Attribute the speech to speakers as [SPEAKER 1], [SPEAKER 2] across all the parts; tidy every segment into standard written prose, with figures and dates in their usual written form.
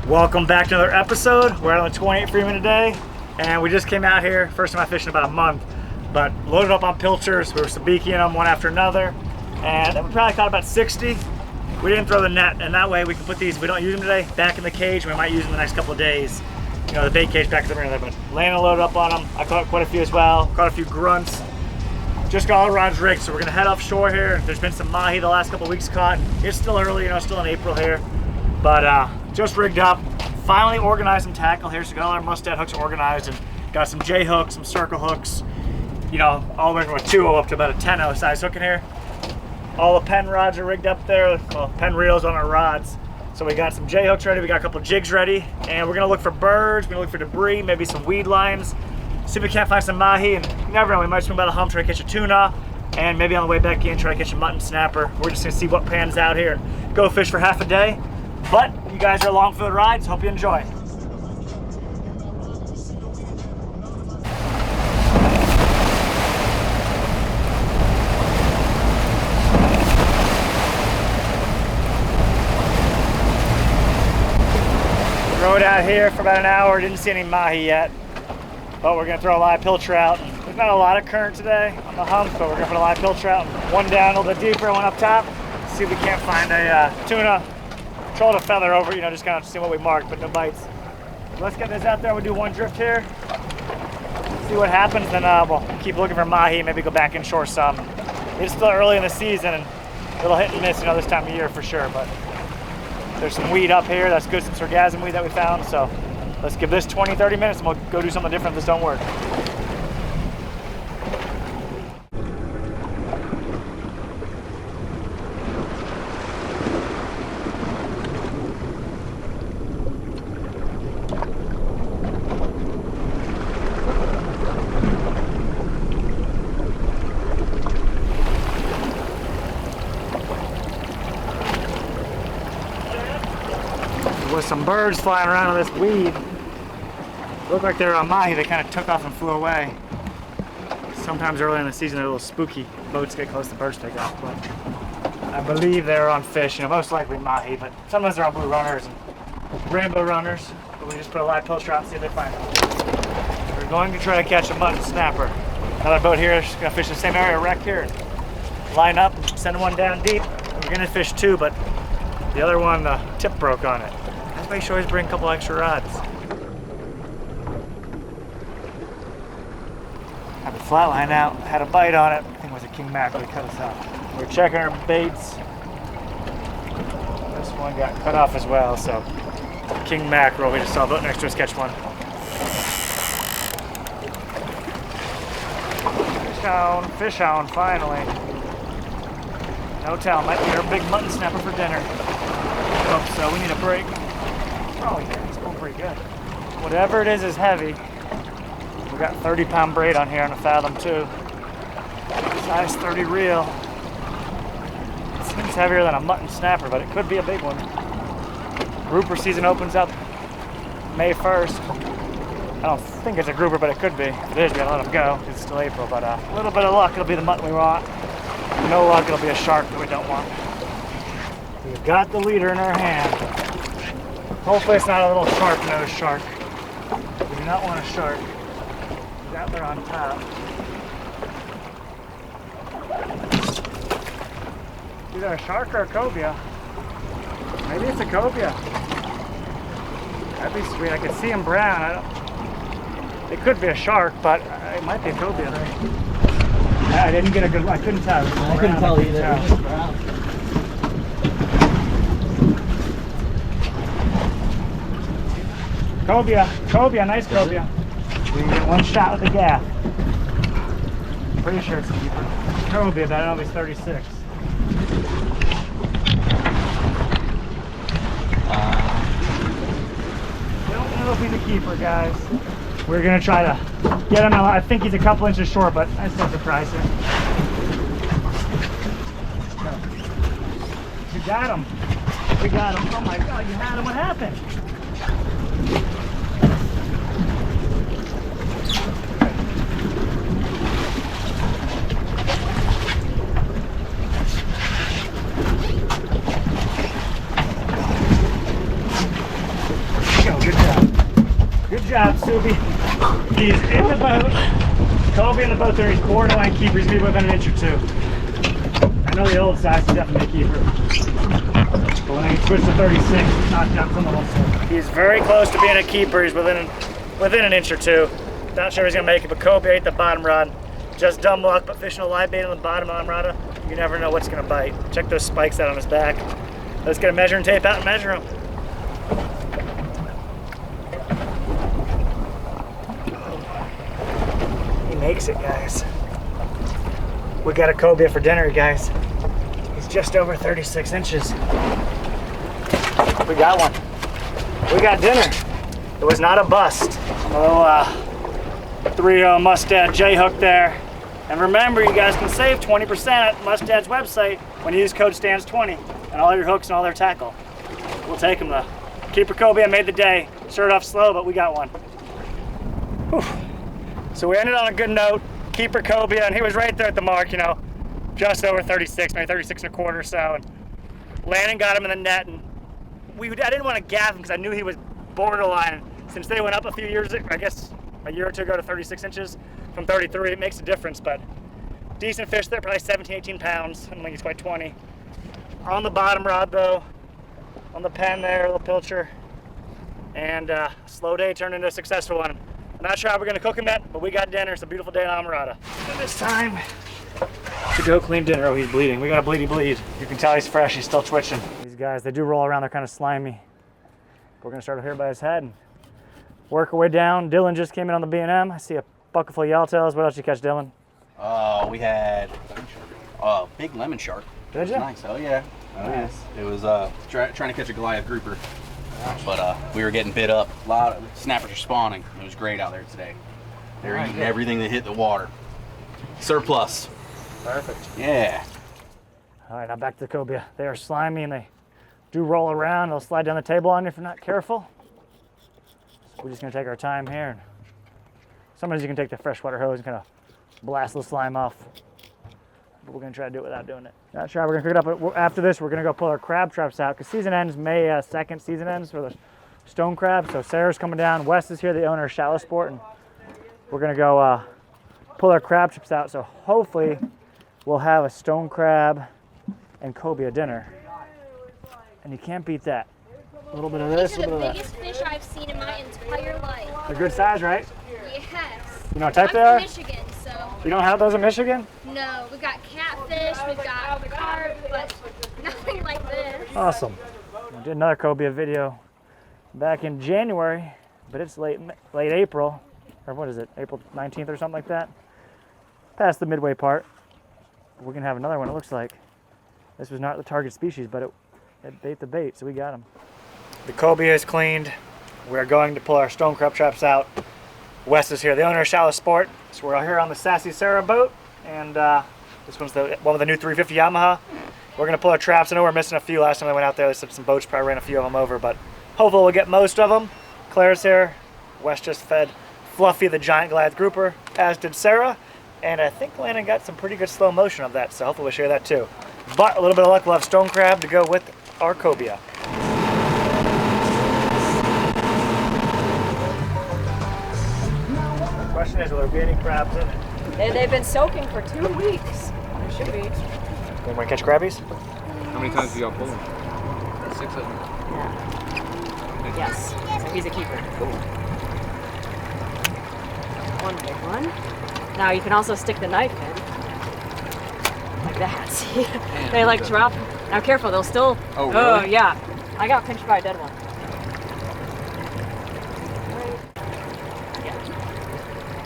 [SPEAKER 1] Welcome back to another episode. We're out on the 28 Freeman today, and we just came out here. First time I fished in about a month, but loaded up on pilchers. We were sabiki them one after another, and we probably caught about 60. We didn't throw the net, and that way we can put these, if we don't use them today, back in the cage. We might use them the next couple of days. You know, the bait cage back in the Marina, but Lana loaded up on them. I caught quite a few as well. Caught a few grunts. Just got all the rods rigged, so we're gonna head offshore here. There's been some mahi the last couple of weeks caught. It's still early, you know, still in April here, but just rigged up. Finally organized some tackle here, so got all our Mustad hooks organized and got some J hooks, some circle hooks, you know, all the way from a 2.0 up to about a 10.0 size hook in here. All the Penn rods are rigged up there, well, Penn reels on our rods. So we got some J hooks ready, we got a couple jigs ready, and we're gonna look for birds, we're gonna look for debris, maybe some weed lines, see if we can't find some mahi, and you never know, we might swing by the hump, try to catch a tuna, and maybe on the way back in, try to catch a mutton snapper. We're just gonna see what pans out here and go fish for half a day. But you guys are along for the ride, so hope you enjoy. Rode out here for about an hour, didn't see any mahi yet, but we're gonna throw a live pilcher out. There's not a lot of current today on the hump, but we're gonna put a live pilcher out. One down a little bit deeper, one up top. See if we can't find a tuna. Trolled a feather over, you know, just kind of see what we marked, but no bites. So let's get this out there. We'll do one drift here, see what happens, then we'll keep looking for mahi, maybe go back inshore some. It's still early in the season and a little hit and miss, you know, this time of year for sure, but there's some weed up here. That's good, some sargassum weed that we found. So let's give this 20, 30 minutes and we'll go do something different if this don't work. With some birds flying around on this weed. Look like they're on mahi. They kind of took off and flew away. Sometimes early in the season they're a little spooky. Boats get close, the birds take off. But I believe they're on fish, you know, most likely mahi, but sometimes they're on blue runners and rainbow runners. But we just put a live pilcher out and see if they find them. We're going to try to catch a mutton snapper. Another boat here is gonna fish the same area wreck here. Line up, send one down deep. We're gonna fish two, but the other one, the tip broke on it. Let's make sure always bring a couple extra rods. Have a flat line out, had a bite on it. I think it was a king mackerel, cut us out. We're checking our baits. This one got cut off as well, so king mackerel. We just saw a boat next to us catch one. Fish on, finally. No tell, might be our big mutton snapper for dinner. Hope so, we need a break. Oh yeah, it's going pretty good. Whatever it is heavy. We got 30-pound braid on here on a Fathom too. Size 30 reel. It seems heavier than a mutton snapper, but it could be a big one. Grouper season opens up May 1st. I don't think it's a grouper, but it could be. If it is, we gotta let them go. It's still April, but a little bit of luck, it'll be the mutton we want. No luck, it'll be a shark that we don't want. We've got the leader in our hand. Hopefully it's not a little sharp-nosed shark. We do not want a shark. He's out there on top. Either a shark or a cobia. Maybe it's a cobia. That'd be sweet. I could see him brown. It could be a shark, but it might be a cobia. I didn't get a good one. I couldn't tell.
[SPEAKER 2] I couldn't tell either.
[SPEAKER 1] Cobia, nice cobia. We can get one shot with the gaff. Pretty sure it's a keeper. Cobia, but I don't know if he's 36. Don't know if he's a keeper, guys. We're gonna try to get him. I think he's a couple inches short, but I still surprise him. You got him. We got him. Oh my God, you had him. What happened? job, Subi. He's in the boat. Cobia in the boat there. He's borderline keeper. He's going to be within an inch or two. I know the old size is definitely a keeper. But when I switch to 36, it's knocked out from the whole side. He's very close to being a keeper. He's within an inch or two. Not sure he's going to make it, but Cobia ate the bottom rod. Just dumb luck, but fishing a live bait on the bottom rod, you never know what's going to bite. Check those spikes out on his back. Let's get a measuring tape out and measure him. He makes it, guys. We got a Cobia for dinner, guys. He's just over 36 inches. We got one. We got dinner. It was not a bust. Oh, 3.0 Mustad J-hook there. And remember, you guys can save 20% at Mustad's website when you use code STANZ20 and all your hooks and all their tackle. We'll take them though. Keeper Cobia made the day. Started off slow, but we got one. Whew. So we ended on a good note. Keeper Cobia, and he was right there at the mark, you know, just over 36, maybe 36 and a quarter or so. And Landon got him in the net, and I didn't want to gaff him because I knew he was borderline. Since they went up a few years, I guess a year or two ago to 36 inches from 33, it makes a difference, but decent fish there, probably 17, 18 pounds. I don't think he's quite 20. On the bottom rod though, on the Penn there, a little pilcher. And slow day turned into a successful one. I'm not sure how we're gonna cook him yet, but we got dinner. It's a beautiful day in Amarada. And it's time to go clean dinner. Oh, he's bleeding. We got a bleed. You can tell he's fresh, he's still twitching. These guys, they do roll around, they're kind of slimy. We're gonna start here by his head and work our way down. Dylan just came in on the B&M. I see a bucket full of yellowtails. What else did you catch, Dylan?
[SPEAKER 3] We had a big lemon shark.
[SPEAKER 1] Did you?
[SPEAKER 3] Nice. Oh yeah.
[SPEAKER 1] Nice.
[SPEAKER 3] It was trying to catch a Goliath grouper, but we were getting bit up. A lot of snappers are spawning. It was great out there today. They're eating everything that hit the water. Surplus.
[SPEAKER 1] Perfect.
[SPEAKER 3] Yeah.
[SPEAKER 1] All right, now back to the Cobia. They are slimy and they do roll around. They'll slide down the table on you if you're not careful. So we're just gonna take our time here. And sometimes you can take the freshwater hose and kind of blast the slime off. But we're gonna try to do it without doing it. Not sure how we're gonna cook it up, but after this, we're gonna go pull our crab traps out because season ends May 2nd, season ends for the stone crab. So Sarah's coming down. Wes is here, the owner of Shallow Sport, and we're gonna go pull our crab traps out. So hopefully we'll have a stone crab and Cobia dinner. And you can't beat that. A little bit of this, a little bit of that.
[SPEAKER 4] These are the biggest fish I've seen in my entire life.
[SPEAKER 1] They're good size, right?
[SPEAKER 4] Yes.
[SPEAKER 1] You know what type
[SPEAKER 4] I'm
[SPEAKER 1] they are?
[SPEAKER 4] from Michigan, so.
[SPEAKER 1] You don't have those in Michigan?
[SPEAKER 4] No, we've got catfish, we've got carp, but nothing like this.
[SPEAKER 1] Awesome. I did another Cobia video back in January, but it's late April, or what is it, April 19th or something like that? Past the midway part. We're gonna have another one, it looks like. This was not the target species, but it ate the bait, so we got him. The Cobia is cleaned. We're going to pull our stone crab traps out. Wes is here, the owner of Shallow Sport. So we're out here on the Sassy Sarah boat, and this one's the one with the new 350 Yamaha. We're gonna pull our traps. I know we're missing a few. Last time I went out there, some boats probably ran a few of them over, but hopefully we'll get most of them. Claire's here. Wes just fed Fluffy the giant Goliath grouper, as did Sarah, and I think Landon got some pretty good slow motion of that, so hopefully we'll share that too. But a little bit of luck, we'll have stone crab to go with our Cobia. The question is, will there be any crabs in it?
[SPEAKER 5] They've been soaking for 2 weeks. There should be.
[SPEAKER 1] You want to catch crabbies?
[SPEAKER 6] How many times do y'all pull him? 6 of them.
[SPEAKER 5] Yes. So he's a keeper. One big one. Now you can also stick the knife in. Like that. See? They like drop. Now careful, they'll still.
[SPEAKER 6] Oh, really?
[SPEAKER 5] Oh yeah. I got pinched by a dead one. Yeah.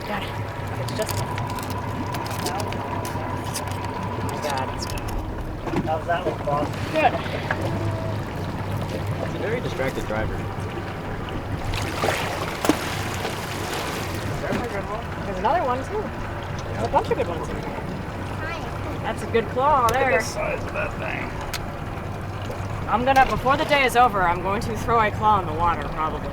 [SPEAKER 5] Got it. It's just.
[SPEAKER 1] How's that look, boss?
[SPEAKER 5] Good.
[SPEAKER 3] He's a very distracted driver.
[SPEAKER 1] There's a good one.
[SPEAKER 5] There's another one too. There's a bunch of good ones in here. That's a good claw there.
[SPEAKER 1] Look at the size of that thing.
[SPEAKER 5] I'm gonna, before the day is over, I'm going to throw a claw in the water, probably.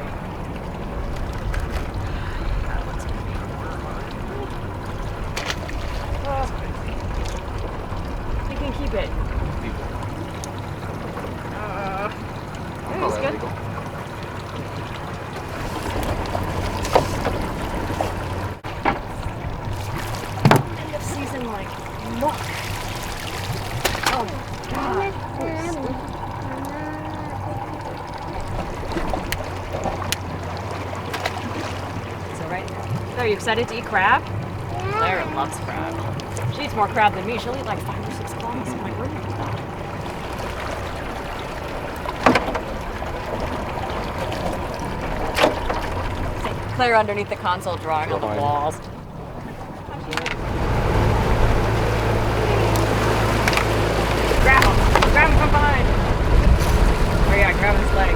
[SPEAKER 5] You can keep it. There, he's good. So, are you excited to eat crab? Claire loves crab. She eats more crab than me. She'll eat like 5 or 6 claws. I'm like, where do you get that? See, Claire underneath the console drawing on the walls. Grab him! Grab him from behind! Oh yeah, grab his leg.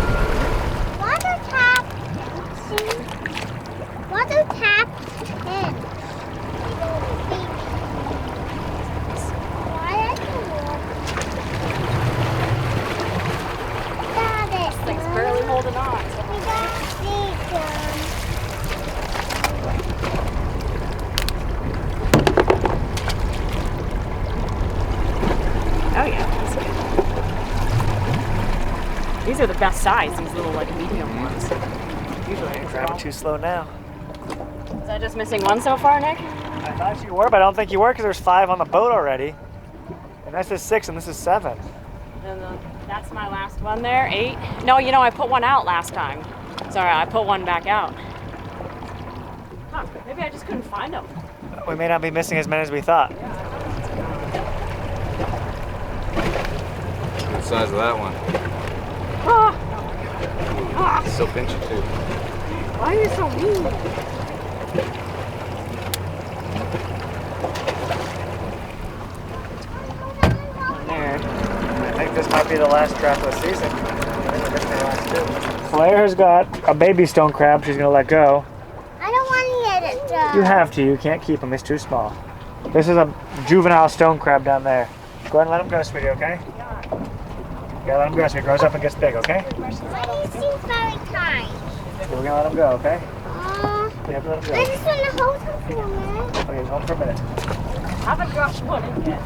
[SPEAKER 4] Water tap. See? Water tap. In.
[SPEAKER 5] This thing's barely holding on.
[SPEAKER 4] We got to see them.
[SPEAKER 5] Oh yeah, that's good. These are the best size, these little like medium ones. Usually I
[SPEAKER 1] Grabbing too slow now.
[SPEAKER 5] Is that just missing one so far, Nick?
[SPEAKER 1] I thought you were, but I don't think you were because there's 5 on the boat already. And this is 6 and this is 7.
[SPEAKER 5] And that's my last one there, 8. No, you know, I put one out last time. Sorry, I put one back out. Huh, maybe I just couldn't find them.
[SPEAKER 1] We may not be missing as many as we thought.
[SPEAKER 6] The size of that one.
[SPEAKER 5] Ah! Ah!
[SPEAKER 6] It's so pinchy too.
[SPEAKER 5] Why are you so mean? There.
[SPEAKER 1] I think this might be the last trap of the season. I think we're missing the last 2. Claire's got a baby stone crab she's going to let go.
[SPEAKER 4] I don't want to get it though.
[SPEAKER 1] You have to. You can't keep him. He's too small. This is a juvenile stone crab down there. Go ahead and let him go, sweetie, okay? You gotta let him go so he grows up and gets big, okay?
[SPEAKER 4] Why do you seem very kind?
[SPEAKER 1] We're gonna let him go, okay?
[SPEAKER 4] Oh,
[SPEAKER 1] We have to let him
[SPEAKER 4] I
[SPEAKER 1] go.
[SPEAKER 4] just want to hold him for a minute.
[SPEAKER 1] Okay, he's home for a minute.
[SPEAKER 5] I haven't dropped one in yet.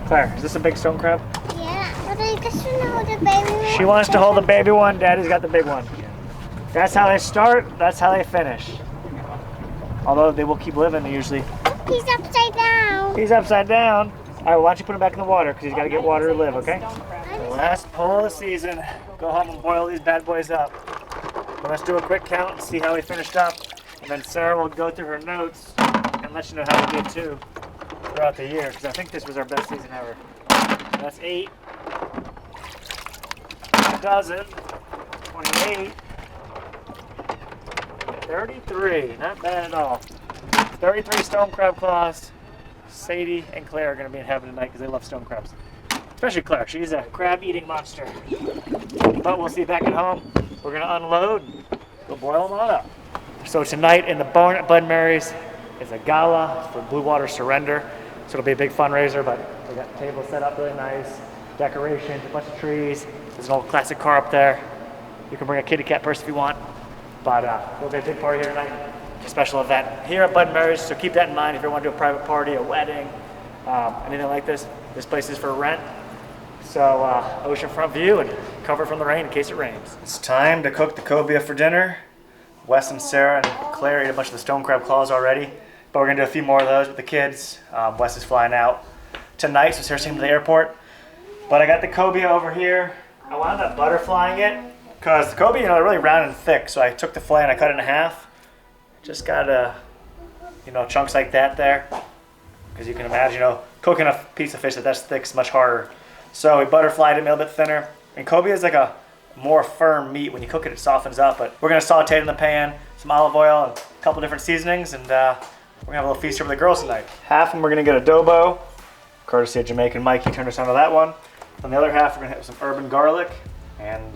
[SPEAKER 1] Claire, is this a big stone crab?
[SPEAKER 4] Yeah, but I just want to hold the baby one.
[SPEAKER 1] She wants to hold the baby one. Daddy's got the big one. That's how they start. That's how they finish. Although they will keep living usually.
[SPEAKER 4] He's upside down.
[SPEAKER 1] He's upside down. All right, well, why don't you put him back in the water because he's got to get water to live, okay? The last pull of the season. Go home and boil these bad boys up. But let's do a quick count and see how we finished up. And then Sarah will go through her notes and let you know how we did too throughout the year because I think this was our best season ever. That's 8. A dozen. 28. 33. Not bad at all. 33 stone crab claws. Sadie and Claire are going to be in heaven tonight because they love stone crabs. Especially Claire. She's a crab-eating monster. But we'll see back at home. We're going to unload and we'll boil them all up. So tonight in the barn at Bud Mary's is a gala for Blue Water Surrender. So it'll be a big fundraiser, but we got the table set up really nice. Decorations, a bunch of trees. There's an old classic car up there. You can bring a kitty cat purse if you want. But there'll be a big party here tonight. A special event here at Bud Mary's, so keep that in mind if you want to do a private party, a wedding, anything like this. This place is for rent. So oceanfront view and cover from the rain in case it rains. It's time to cook the cobia for dinner. Wes and Sarah and Claire ate a bunch of the stone crab claws already, but we're gonna do a few more of those with the kids. Wes is flying out tonight, so Sarah's taking him to the airport. But I got the cobia over here. I wound up butterflying it because the cobia, they're really round and thick. So I took the fillet and I cut it in half. Just got chunks like that there. Because you can imagine, cooking a piece of fish that's thick is much harder. So we butterflied it, made it a little bit thinner. And cobia is like a more firm meat. When you cook it, it softens up. But we're gonna saute it in the pan, some olive oil, and a couple different seasonings, and we're gonna have a little feast here for the girls tonight. Half of them we're gonna get adobo, courtesy of Jamaican Mike. He turned us on to that one. On the other half, we're gonna have some urban garlic, and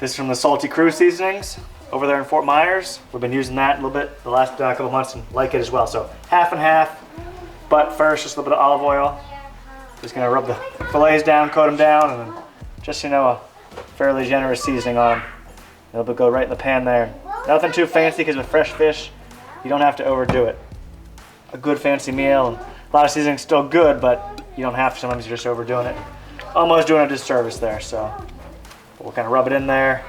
[SPEAKER 1] this is from the Salty Crew seasonings over there in Fort Myers. We've been using that a little bit the last couple months and like it as well. So half and half, but first just a little bit of olive oil. Just gonna rub the fillets down, coat them down, and then just a fairly generous seasoning on them. It'll go right in the pan there. Nothing too fancy because with fresh fish, you don't have to overdo it. A good fancy meal, and a lot of seasoning still good, but you don't have to. Sometimes you're just overdoing it. Almost doing a disservice there, so we'll kind of rub it in there.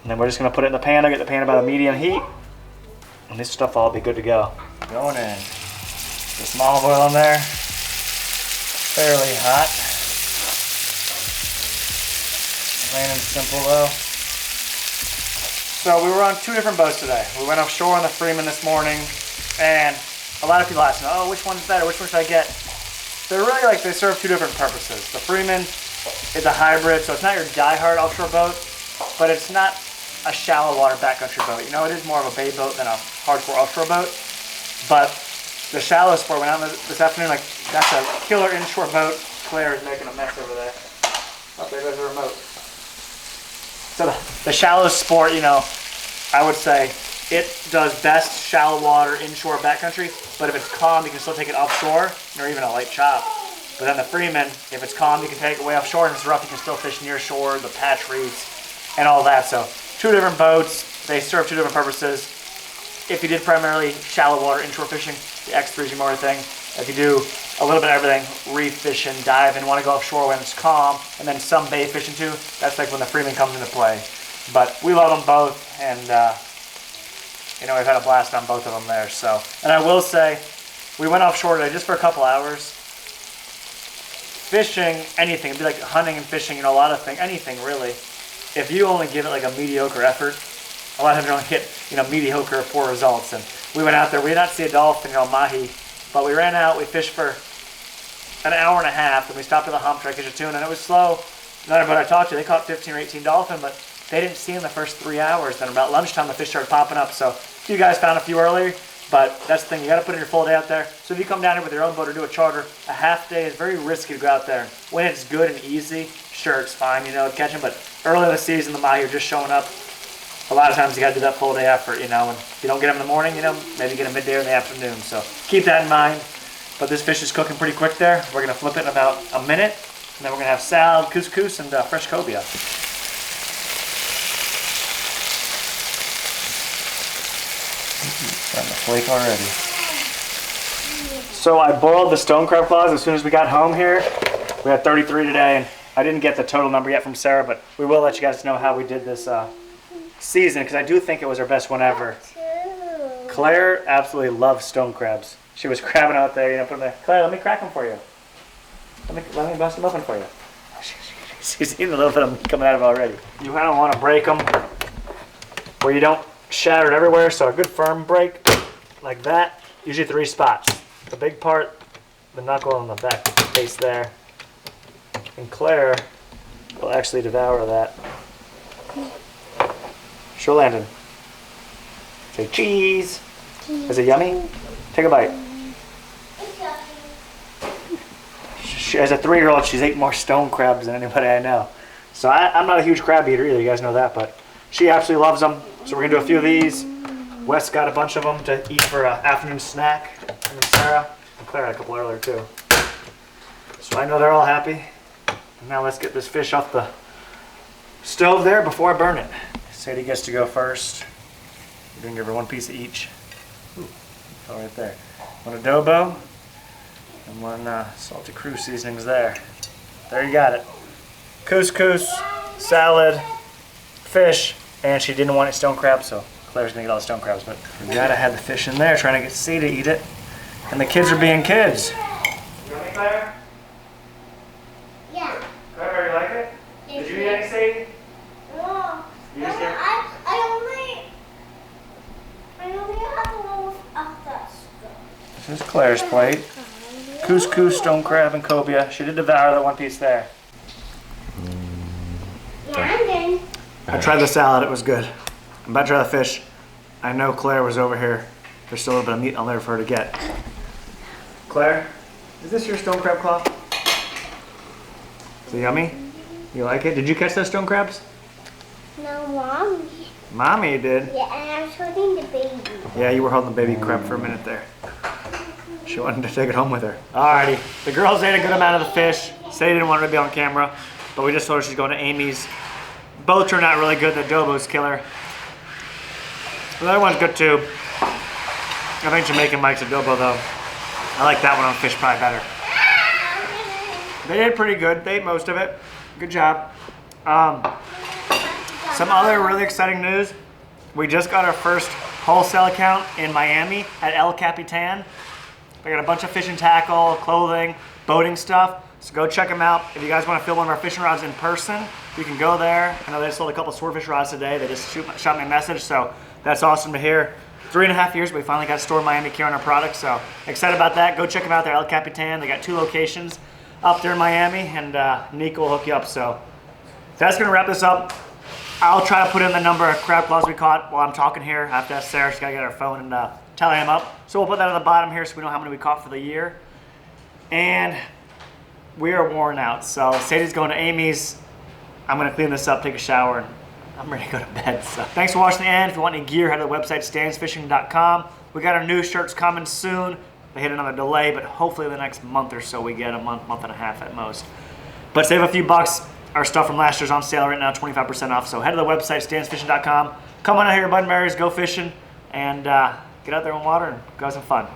[SPEAKER 1] And then we're just gonna put it in the pan. I'll get the pan about a medium heat. And this stuff will all be good to go. Going in. Get some olive oil in there. Fairly hot. Plain and simple though. So we were on 2 different boats today. We went offshore on the Freeman this morning, and a lot of people ask me, oh, which one's better? Which one should I get? They're really like, they serve 2 different purposes. The Freeman is a hybrid, so it's not your die-hard offshore boat, but it's not a shallow water backcountry boat. You know, it is more of a bay boat than a hardcore offshore boat. But the shallow sport went out this afternoon, like, that's a killer inshore boat. Claire is making a mess over there. Oh, there goes the remote. So the shallow sport, you know, I would say it does best shallow water, inshore, backcountry, but if it's calm, you can still take it offshore, or even a light chop. But then the Freeman, if it's calm, you can take it way offshore, and if it's rough, you can still fish near shore, the patch reefs, and all that. So 2 different boats, they serve 2 different purposes. If you did primarily shallow water, inshore fishing, the X3 is your more thing. If you do a little bit of everything, reef fishing, dive, and want to go offshore when it's calm, and then some bay fishing too, that's like when the Freeman comes into play. But we love them both, and you know, we've had a blast on both of them there. So, and I will say, we went offshore today just for a couple hours. Fishing, anything, it'd be like hunting and fishing, you know, a lot of things, anything really. If you only give it like a mediocre effort, a lot of times you only get, you know, mediocre or poor results. And we went out there, we did not see a dolphin, you know, mahi, but we ran out, we fished for an hour and a half, and we stopped at the hump to try to catch a tuna, and it was slow. Another boat I talked to, they caught 15 or 18 dolphin, but they didn't see in the first 3 hours. Then about lunchtime, the fish started popping up. So you guys found a few earlier, but that's the thing, you got to put in your full day out there. So if you come down here with your own boat or do a charter, a half day is very risky to go out there. When it's good and easy, sure, it's fine, you know, catching, but early in the season, the mahi are just showing up. A lot of times you got to do that full day effort, you know, and if you don't get them in the morning, you know, maybe get them midday or in the afternoon. So keep that in mind. But this fish is cooking pretty quick there. We're going to flip it in about a minute, and then we're going to have salad, couscous, and fresh cobia. Starting to flake already. So I boiled the stone crab claws as soon as we got home here. We had 33 today, and I didn't get the total number yet from Sarah, but we will let you guys know how we did this season, because I do think it was our best one ever. Claire absolutely loves stone crabs. She was crabbing out there, you know, put them there. Claire, let me crack them for you. Let me bust them open for you. She's eating a little bit of them coming out of it already. You kind of want to break them where you don't shatter it everywhere, so a good firm break like that, usually 3 spots. The big part, the knuckle, and the back face there. And Claire will actually devour that. Sure, Landon. Say cheese. Is it yummy? Take a bite. As a 3-year-old, she's ate more stone crabs than anybody I know. So I'm not a huge crab eater either, you guys know that, but she absolutely loves them. So we're gonna do a few of these. Wes got a bunch of them to eat for an afternoon snack. And then Sarah and Claire had a couple earlier too. So I know they're all happy. And now let's get this fish off the stove there before I burn it. Sadie gets to go first. We're gonna give her 1 piece of each. Ooh, fell right there. 1 adobo and 1 salty crew seasonings there. There you got it. Couscous, salad, fish, and she didn't want any stone crabs, so Claire's gonna get all the stone crabs, but we gotta have the fish in there, trying to get Sadie to eat it. And the kids are being kids. You want me, Claire?
[SPEAKER 4] Yeah.
[SPEAKER 1] Claire, you like it? Did you eat any, Sadie?
[SPEAKER 4] No.
[SPEAKER 1] You just did?
[SPEAKER 4] I only have a little of that stuff.
[SPEAKER 1] This is Claire's plate. Couscous, stone crab, and cobia. She did devour that 1 piece there.
[SPEAKER 4] Landon.
[SPEAKER 1] I tried the salad, it was good. I'm about to try the fish. I know Claire was over here. There's still a little bit of meat on there for her to get. Claire, is this your stone crab claw? Is it yummy? You like it? Did you catch those stone crabs?
[SPEAKER 4] No, Mommy.
[SPEAKER 1] Mommy did.
[SPEAKER 4] Yeah, and I was holding the baby.
[SPEAKER 1] Yeah, you were holding the baby crab for a minute there. She wanted to take it home with her. Alrighty, the girls ate a good amount of the fish. Sadie didn't want her to be on camera, but we just told her she's going to Amy's. Both turned out really good. The adobo's killer. The other one's good too. I think Jamaican Mike's adobo though. I like that one on fish probably better. They did pretty good. They ate most of it. Good job. Some other really exciting news. We just got our first wholesale account in Miami at El Capitan. We got a bunch of fishing tackle, clothing, boating stuff. So go check them out. If you guys want to feel one of our fishing rods in person, you can go there. I know they sold a couple swordfish rods today. They just shot me a message, so that's awesome to hear. 3.5 years, we finally got a store in Miami carrying our products, so excited about that. Go check them out there, El Capitan. They got 2 locations up there in Miami, and Nico will hook you up. So that's gonna wrap this up. I'll try to put in the number of crab claws we caught while I'm talking here. I have to ask Sarah, she's gotta get her phone and tally them up. So we'll put that at the bottom here so we know how many we caught for the year. And we are worn out. So Sadie's going to Amy's. I'm gonna clean this up, take a shower, and I'm ready to go to bed. So thanks for watching the end. If you want any gear, head to the website, StanzFishing.com. We got our new shirts coming soon. They hit another delay, but hopefully the next month or so we get a month and a half at most. But save a few bucks. Our stuff from last year's on sale right now, 25% off. So head to the website, StanzFishing.com. Come on out here, Bud and Mary's, go fishing, and get out there in the water and go have some fun.